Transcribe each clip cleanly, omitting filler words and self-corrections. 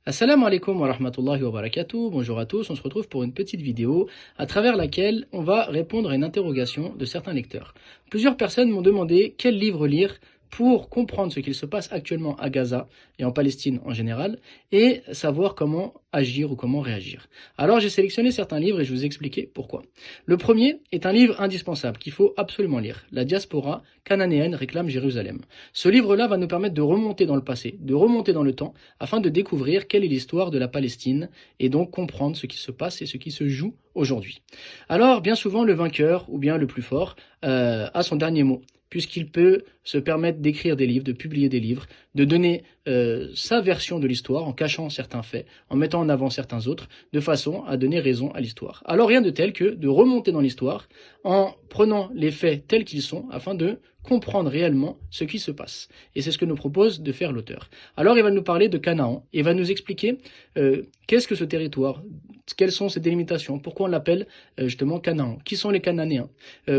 Assalamu alaikum wa rahmatullahi wa barakatuh. Bonjour à tous, on se retrouve pour une petite vidéo à travers laquelle on va répondre à une interrogation de certains lecteurs. Plusieurs personnes m'ont demandé quel livre lire pour comprendre ce qu'il se passe actuellement à Gaza et en Palestine en général et savoir comment agir ou comment réagir. Alors j'ai sélectionné certains livres et je vous ai expliqué pourquoi. Le premier est un livre indispensable qu'il faut absolument lire. La diaspora cananéenne réclame Jérusalem. Ce livre-là va nous permettre de remonter dans le passé, de remonter dans le temps afin de découvrir quelle est l'histoire de la Palestine et donc comprendre ce qui se passe et ce qui se joue aujourd'hui. Alors bien souvent le vainqueur ou bien le plus fort a son dernier mot, puisqu'il peut se permettre d'écrire des livres, de publier des livres, de donner sa version de l'histoire en cachant certains faits, en mettant en avant certains autres, de façon à donner raison à l'histoire. Alors rien de tel que de remonter dans l'histoire en prenant les faits tels qu'ils sont, afin de comprendre réellement ce qui se passe. Et c'est ce que nous propose de faire l'auteur. Alors il va nous parler de Canaan, et va nous expliquer qu'est-ce que ce territoire, quelles sont ses délimitations, pourquoi on l'appelle justement Canaan, qui sont les Cananéens,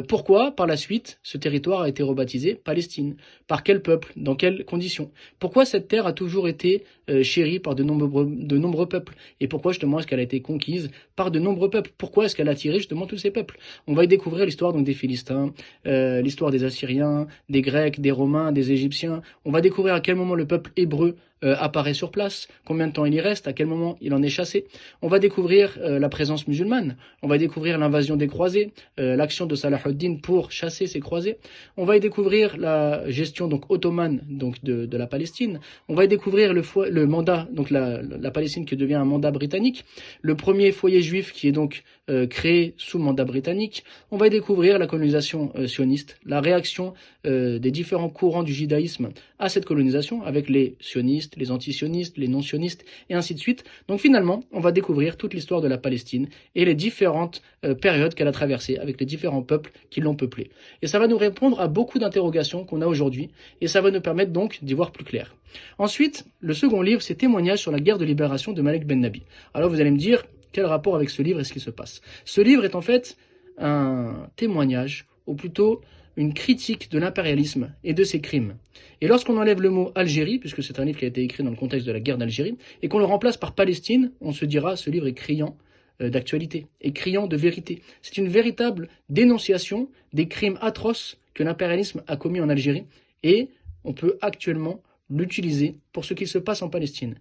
pourquoi par la suite ce territoire a été rebaptisé Palestine, par quel peuple, dans quelles conditions, pourquoi cette terre a toujours été chérie par de nombreux peuples, et pourquoi justement est-ce qu'elle a été conquise par de nombreux peuples, pourquoi est-ce qu'elle a attiré justement tous ces peuples. On va y découvrir l'histoire donc des Philistins, l'histoire des Assyriens, des Grecs, des Romains, des Égyptiens. On va découvrir à quel moment le peuple hébreu apparaît sur place, combien de temps il y reste, à quel moment il en est chassé. On va découvrir la présence musulmane, on va découvrir l'invasion des croisés, l'action de Salah ad-Din pour chasser ces croisés. On va y découvrir la gestion donc ottomane donc de la Palestine. On va y découvrir le mandat, donc la Palestine qui devient un mandat britannique, le premier foyer juif qui est donc créé sous mandat britannique. On va y découvrir la colonisation sioniste, la réaction des différents courants du judaïsme à cette colonisation avec les sionistes, les anti-sionistes, les non-sionistes, et ainsi de suite. Donc finalement, on va découvrir toute l'histoire de la Palestine et les différentes périodes qu'elle a traversées avec les différents peuples qui l'ont peuplée. Et ça va nous répondre à beaucoup d'interrogations qu'on a aujourd'hui, et ça va nous permettre donc d'y voir plus clair. Ensuite, le second livre, c'est Témoignages sur la guerre de libération de Malek Ben Nabi. Alors vous allez me dire, quel rapport avec ce livre est-ce qu'il se passe? Ce livre est en fait un témoignage, ou plutôt une critique de l'impérialisme et de ses crimes. Et lorsqu'on enlève le mot Algérie, puisque c'est un livre qui a été écrit dans le contexte de la guerre d'Algérie, et qu'on le remplace par Palestine, on se dira ce livre est criant d'actualité et criant de vérité. C'est une véritable dénonciation des crimes atroces que l'impérialisme a commis en Algérie, et on peut actuellement l'utiliser pour ce qui se passe en Palestine,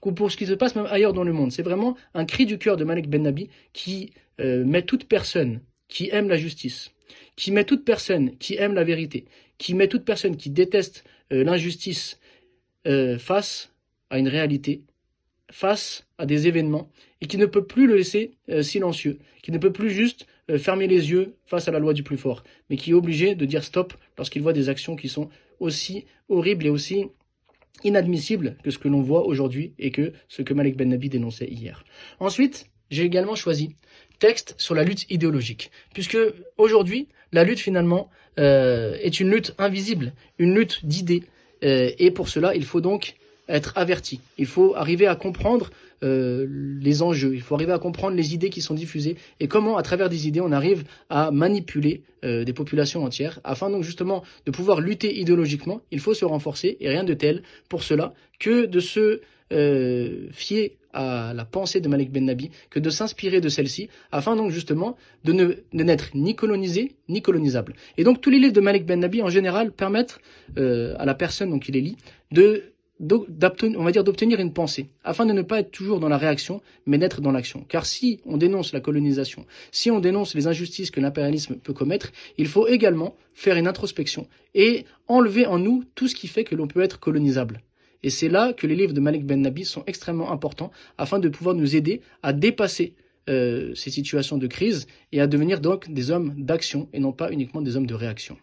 ou pour ce qui se passe même ailleurs dans le monde. C'est vraiment un cri du cœur de Malek Ben Nabi qui met toute personne qui aime la justice, qui met toute personne qui aime la vérité, qui met toute personne qui déteste l'injustice face à une réalité, face à des événements, et qui ne peut plus le laisser silencieux, qui ne peut plus juste fermer les yeux face à la loi du plus fort, mais qui est obligé de dire stop lorsqu'il voit des actions qui sont aussi horribles et aussi inadmissibles que ce que l'on voit aujourd'hui et que ce que Malek Ben Nabi dénonçait hier. Ensuite, j'ai également choisi texte sur la lutte idéologique, puisque aujourd'hui, la lutte finalement est une lutte invisible, une lutte d'idées, et pour cela, il faut donc être averti, il faut arriver à comprendre les enjeux, il faut arriver à comprendre les idées qui sont diffusées, et comment à travers des idées on arrive à manipuler des populations entières, afin donc justement de pouvoir lutter idéologiquement. Il faut se renforcer, et rien de tel pour cela que de se fier à la pensée de Malek Ben Nabi, que de s'inspirer de celle-ci, afin donc justement de n'être ni colonisé, ni colonisable. Et donc tous les livres de Malek Ben Nabi en général permettent à la personne donc qui les lit d'obtenir une pensée, afin de ne pas être toujours dans la réaction, mais d'être dans l'action. Car si on dénonce la colonisation, si on dénonce les injustices que l'impérialisme peut commettre, il faut également faire une introspection et enlever en nous tout ce qui fait que l'on peut être colonisable. Et c'est là que les livres de Malek Ben Nabi sont extrêmement importants, afin de pouvoir nous aider à dépasser ces situations de crise et à devenir donc des hommes d'action et non pas uniquement des hommes de réaction.